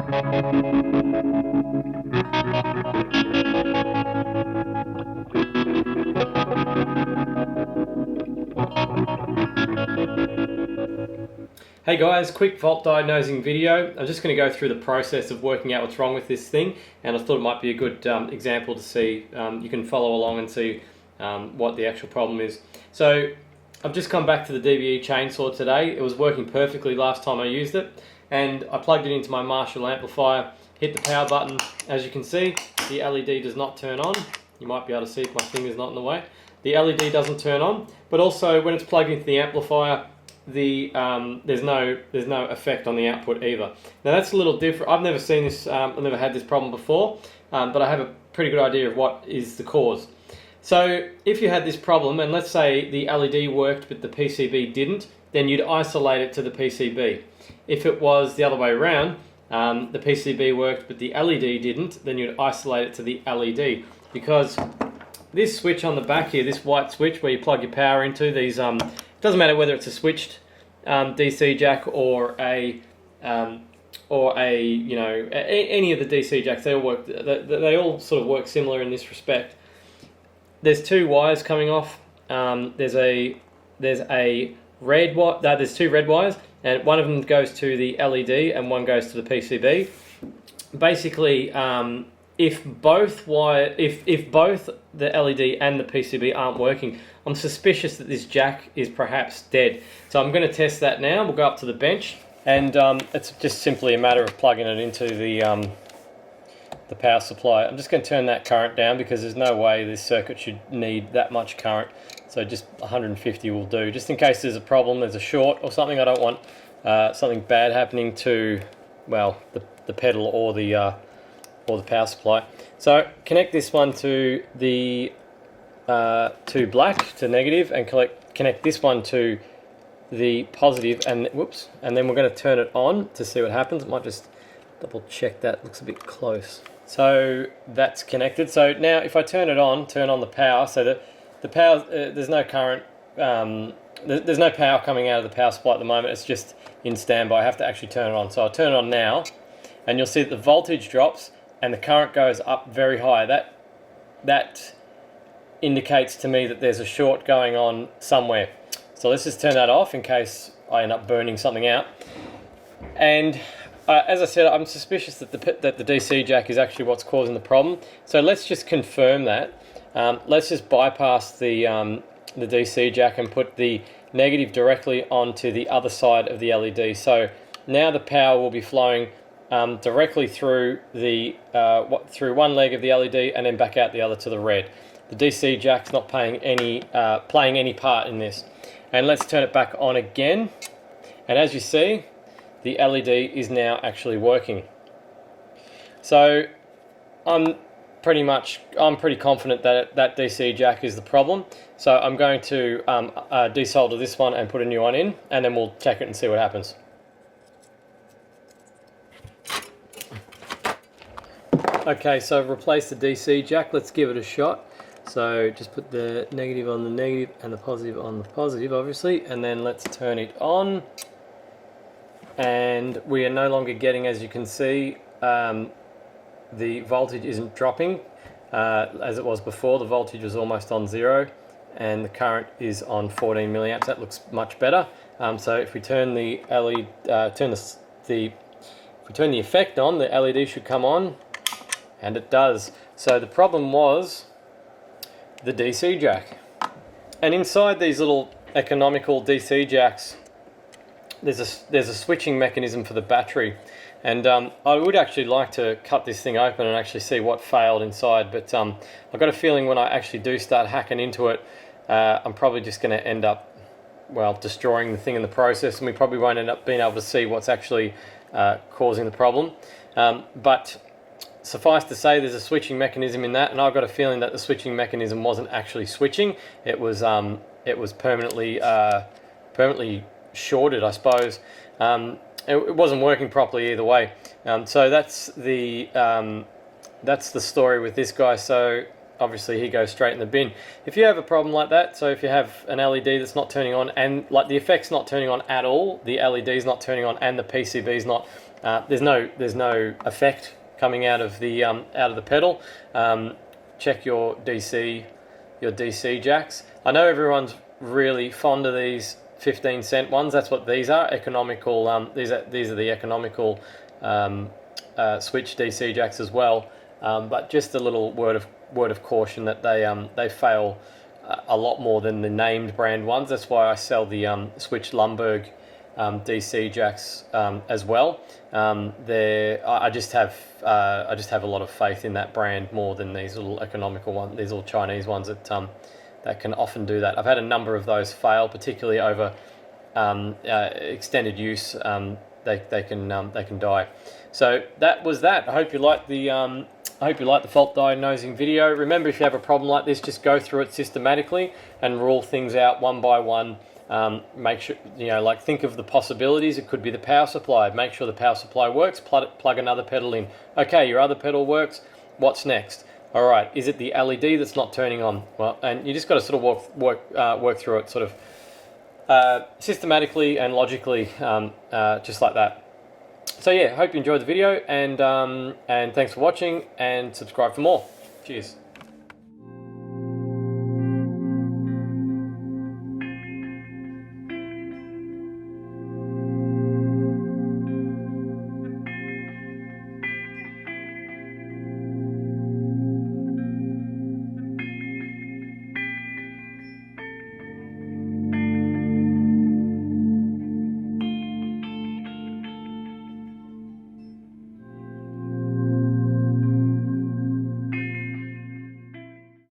Hey guys, quick fault diagnosing video. I'm just going to go through the process of working out what's wrong with this thing, and I thought it might be a good example to see. You can follow along and see what the actual problem is. So I've just come back to the DBE chainsaw today. It was working perfectly last time I used it, and I plugged it into my Marshall amplifier, hit the power button. As you can see, the LED does not turn on. You might be able to see if my finger's not in the way. The LED doesn't turn on, but also when it's plugged into the amplifier, there's no effect on the output either. Now that's a little different. I've never seen this. I've never had this problem before, but I have a pretty good idea of what is the cause. So if you had this problem, and let's say the LED worked but the PCB didn't, then you'd isolate it to the PCB. If it was the other way around, the PCB worked but the LED didn't, then you'd isolate it to the LED, because this switch on the back here, this white switch where you plug your power into, these doesn't matter whether it's a switched DC jack or a you know, any of the DC jacks, they all work. They all sort of work similar in this respect. There's two wires coming off. There's a red wire. There's two red wires, and one of them goes to the LED and one goes to the PCB. Basically, if both the LED and the PCB aren't working, I'm suspicious that this jack is perhaps dead. So I'm going to test that now. We'll go up to the bench, and it's just simply a matter of plugging it into the power supply. I'm just going to turn that current down because there's no way this circuit should need that much current. So just 150 will do, just in case there's a problem, there's a short or something. I don't want something bad happening to, well, the pedal or the power supply. So connect this one to the to black, to negative, and connect this one to the positive, and whoops, and then we're going to turn it on to see what happens. I might just double check that, looks a bit close. So that's connected. So now if I turn on the power, so that the power, there's no current, there's no power coming out of the power supply at the moment, it's just in standby. I have to actually turn it on. So I'll turn it on now, and you'll see that the voltage drops and the current goes up very high. That indicates to me that there's a short going on somewhere. So let's just turn that off in case I end up burning something out. And as I said, I'm suspicious that the DC jack is actually what's causing the problem. So let's just confirm that. Let's just bypass the DC jack and put the negative directly onto the other side of the LED. So now the power will be flowing directly through through one leg of the LED and then back out the other to the red. The DC jack's not playing any part in this. And let's turn it back on again. And as you see, the LED is now actually working. So I'm pretty confident that that DC jack is the problem. So I'm going to desolder this one and put a new one in, and then we'll check it and see what happens. Okay, so I've replaced the DC jack. Let's give it a shot. So just put the negative on the negative and the positive on the positive, obviously, and then let's turn it on. And we are no longer getting, as you can see, the voltage isn't dropping as it was before. The voltage was almost on 0, and the current is on 14 milliamps. That looks much better. So if we turn the LED, if we turn the effect on, the LED should come on. And it does. So the problem was the DC jack. And inside these little economical DC jacks, there's a switching mechanism for the battery. And I would actually like to cut this thing open and actually see what failed inside. But I've got a feeling when I actually do start hacking into it, I'm probably just going to end up, well, destroying the thing in the process, and we probably won't end up being able to see what's actually causing the problem. But suffice to say, there's a switching mechanism in that, and I've got a feeling that the switching mechanism wasn't actually switching. It was permanently shorted, I suppose. It wasn't working properly either way. So that's the story with this guy. So obviously he goes straight in the bin. If you have a problem like that, so if you have an LED that's not turning on, and like the effect's not turning on at all, the LED's not turning on, and the PCB's not there's no effect coming out of the pedal. Check your DC jacks. I know everyone's really fond of these 15-cent ones. That's what these are. Economical. These are the economical switch DC jacks as well. But just a little word of caution that they fail a lot more than the named brand ones. That's why I sell the Switch Lumberg DC jacks as well. I just have a lot of faith in that brand more than these little economical ones, these little Chinese ones that can often do that. I've had a number of those fail, particularly over extended use. They can die. So that was that. I hope you liked the fault diagnosing video. Remember, if you have a problem like this, just go through it systematically and rule things out one by one. Make sure, think of the possibilities. It could be the power supply. Make sure the power supply works. Plug another pedal in. Okay, your other pedal works. What's next? All right, is it the LED that's not turning on? Well, and you just got to sort of work through it, sort of systematically and logically, just like that. So yeah, hope you enjoyed the video, and thanks for watching, and subscribe for more. Cheers.